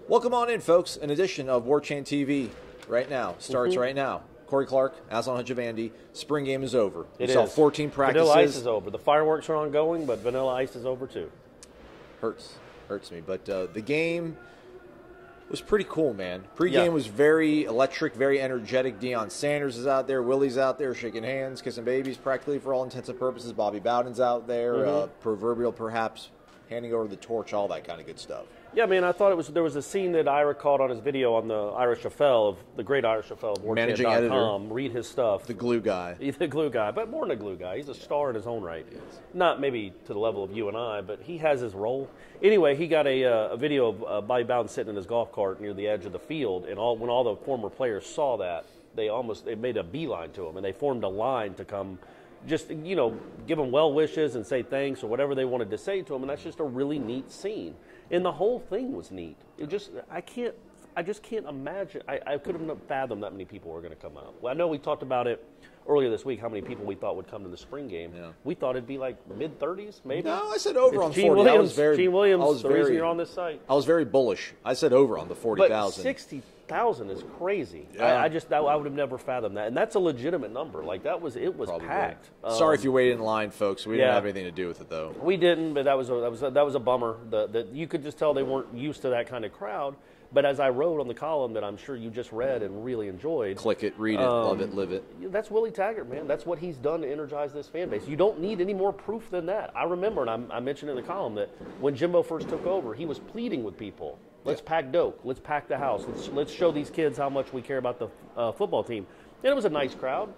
Welcome on in, folks. An edition of Warchant TV right now. Starts right now. Corey Clark, Aslan Hajavandi. Spring game is over. We saw 14 practices. Vanilla Ice is over. The fireworks are ongoing, but Vanilla Ice is over too. Hurts me. But the game was pretty cool, man. Pre-game was very electric, very energetic. Deion Sanders is out there. Willie's out there shaking hands, kissing babies, practically for all intents and purposes. Bobby Bowden's out there, proverbial perhaps, handing over the torch, all that kind of good stuff. Yeah, man, I thought there was a scene that Ira caught on his video on the Irish Chaffel, of the great Irish Chaffel of Warchant.com. Read his stuff. The glue guy. The glue guy, but more than a glue guy. He's a star in his own right. Not maybe to the level of you and I, but he has his role. Anyway, he got a video of Bobby Bowden sitting in his golf cart near the edge of the field, and when all the former players saw that, they made a beeline to him, and they formed a line to come just, give him well wishes and say thanks or whatever they wanted to say to him, and that's just a really neat scene. And the whole thing was neat. I just can't imagine. I couldn't have fathomed that many people were going to come out. Well, I know we talked about it earlier this week, how many people we thought would come to the spring game. Yeah. We thought it'd be like mid-30s, maybe. No, I said over on 40. Gene Williams, the reason you're on this site. I was very bullish. I said over on the 40,000. 60,000 is crazy. Yeah. I would have never fathomed that, and that's a legitimate number. Like it was probably packed. Sorry if you waited in line, folks. We didn't have anything to do with it, though. We didn't, but that was a bummer. That you could just tell they weren't used to that kind of crowd. But as I wrote on the column that I'm sure you just read and really enjoyed. Click it, read it, love it, live it. That's Willie Taggart, man. That's what he's done to energize this fan base. You don't need any more proof than that. I remember, and I mentioned in the column, that when Jimbo first took over, he was pleading with people. Let's pack Doak. Let's pack the house. Let's show these kids how much we care about the football team. And it was a nice crowd.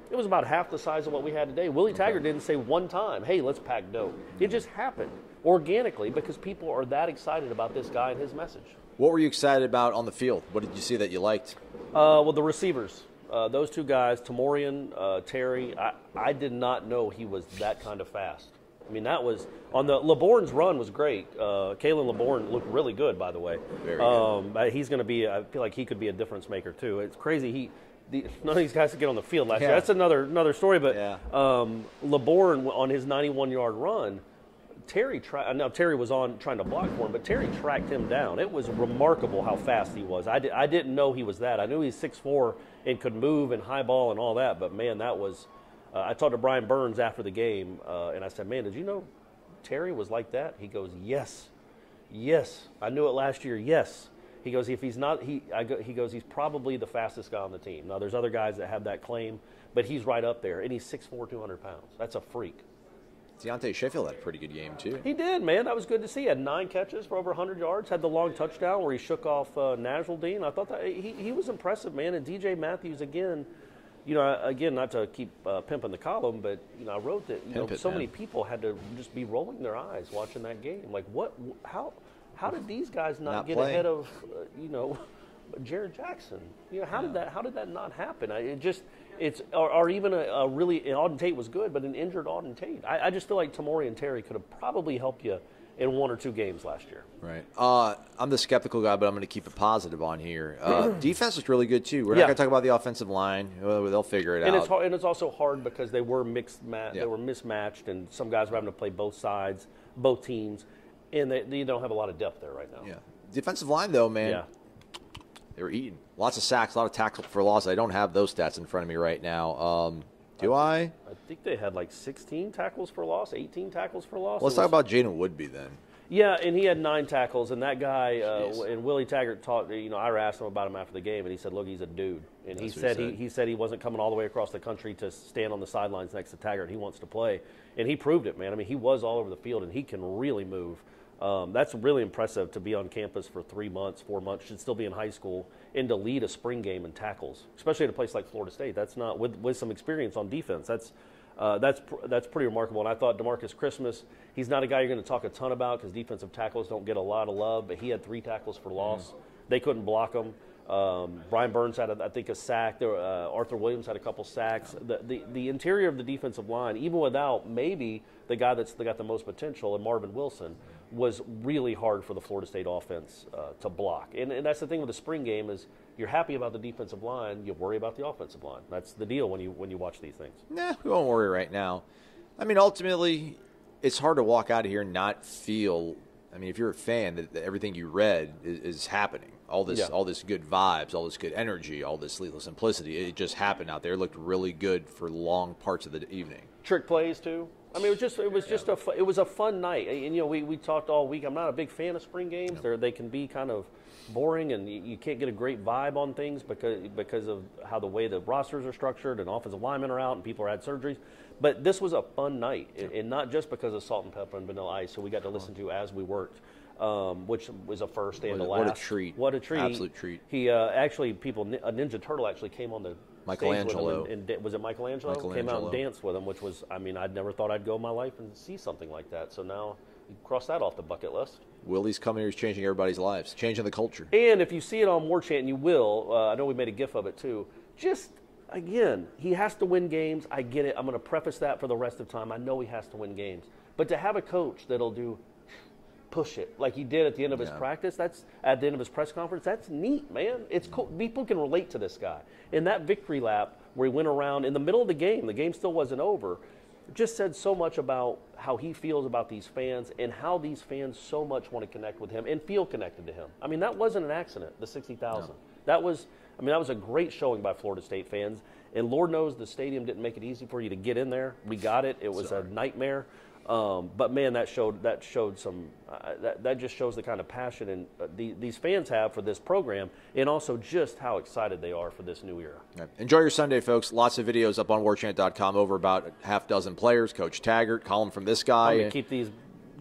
It was about half the size of what we had today. Willie Taggart didn't say one time, hey, let's pack Doak. It just happened organically because people are that excited about this guy and his message. What were you excited about on the field? What did you see that you liked? Well, the receivers. Those two guys, Tamorian, Terry, I did not know he was that kind of fast. I mean, that was on the LeBourne's run was great. Kalen LeBourne looked really good, by the way. Very good. He's going to be. I feel like he could be a difference maker too. It's crazy. None of these guys could get on the field last year. That's another story. But LeBourne on his 91-yard run, Terry was on trying to block for him, but Terry tracked him down. It was remarkable how fast he was. I didn't know he was that. I knew he's 6'4" and could move and high ball and all that. But man, that was. I talked to Brian Burns after the game, and I said, man, did you know Terry was like that? He goes, yes. I knew it last year, yes. He goes, if he's not, he goes, he's probably the fastest guy on the team. Now, there's other guys that have that claim, but he's right up there, and he's 6'4", 200 pounds. That's a freak. Deontay Sheffield had a pretty good game, too. He did, man. That was good to see. He had 9 catches for over 100 yards, had the long touchdown where he shook off Nasruddin. I thought that he was impressive, man. And DJ Matthews, again, not to keep pimping the column, but, I wrote that, so many people had to just be rolling their eyes watching that game. Like, how did these guys not get ahead of, Jared Jackson? How did that not happen? Even a really, Auden Tate was good, but an injured Auden Tate. I just feel like Tamori and Terry could have probably helped you in 1 or 2 games last year. Right. I'm the skeptical guy, but I'm going to keep it positive on here. Defense was really good, too. We're not going to talk about the offensive line. They'll figure it out. And it's also hard because they were they were mismatched, and some guys were having to play both sides, both teams, and they don't have a lot of depth there right now. Yeah. Defensive line, though, man. Yeah. They were eating. Lots of sacks, a lot of tackles for loss. I don't have those stats in front of me right now. Do I? I think they had like 16 tackles for loss, 18 tackles for loss. Let's talk about Jaden Woodby then. Yeah, and he had 9 tackles, and that guy, and Willie Taggart taught, I asked him about him after the game, and he said, look, he's a dude. And he said he wasn't coming all the way across the country to stand on the sidelines next to Taggart. He wants to play. And he proved it, man. I mean, he was all over the field, and he can really move. That's really impressive to be on campus for 3 months, 4 months, should still be in high school, and to lead a spring game in tackles, especially at a place like Florida State. That's not with some experience on defense. That's pretty remarkable. And I thought DeMarcus Christmas, he's not a guy you're going to talk a ton about because defensive tackles don't get a lot of love, but he had 3 tackles for loss. They couldn't block him. Brian Burns had, I think, a sack. Arthur Williams had a couple sacks. The interior of the defensive line, even without maybe the guy that's got the most potential, and Marvin Wilson, was really hard for the Florida State offense to block. And that's the thing with the spring game is you're happy about the defensive line, you worry about the offensive line. That's the deal when you watch these things. Nah, we won't worry right now. I mean, ultimately, it's hard to walk out of here and not feel I mean, if you're a fan, that everything you read is happening. All this good vibes, all this good energy, all this lethal simplicity. It just happened out there. It looked really good for long parts of the evening. Trick plays too. I mean, it was a fun night. And we talked all week. I'm not a big fan of spring games. They can be kind of boring, and you can't get a great vibe on things because of how the way the rosters are structured and offensive linemen are out and people are had surgeries. But this was a fun night, and not just because of Salt and Pepper and Vanilla Ice, who we got to listen to as we worked. Which was a first and a last. What a treat! What a treat! Absolute treat. He a Ninja Turtle actually came on the Michelangelo. stage with him, and was it Michelangelo? Came out and danced with him, which was, I mean, I'd never thought I'd go in my life and see something like that. So now you cross that off the bucket list. Willie's coming here. He's changing everybody's lives, changing the culture. And if you see it on Warchant, and you will, I know we made a GIF of it too. Just again, he has to win games. I get it. I'm going to preface that for the rest of the time. I know he has to win games, but to have a coach that'll do. Push it like he did at the end of his practice. That's at the end of his press conference. That's neat, man. It's cool. People can relate to this guy. In that victory lap where he went around in the middle of the game still wasn't over, just said so much about how he feels about these fans and how these fans so much want to connect with him and feel connected to him. I mean, that wasn't an accident, the 60,000. No. That was a great showing by Florida State fans. And Lord knows the stadium didn't make it easy for you to get in there. We got it. It was a nightmare. But man, that showed some. That just shows the kind of passion and these fans have for this program, and also just how excited they are for this new era. Yeah. Enjoy your Sunday, folks. Lots of videos up on Warchant.com over about a half dozen players. Coach Taggart, column from this guy. I'm gonna keep these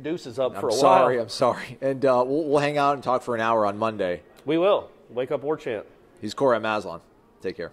deuces up for a while. I'm sorry, and we'll hang out and talk for an hour on Monday. We will. Wake up, Warchant. He's Corey Maslon. Take care.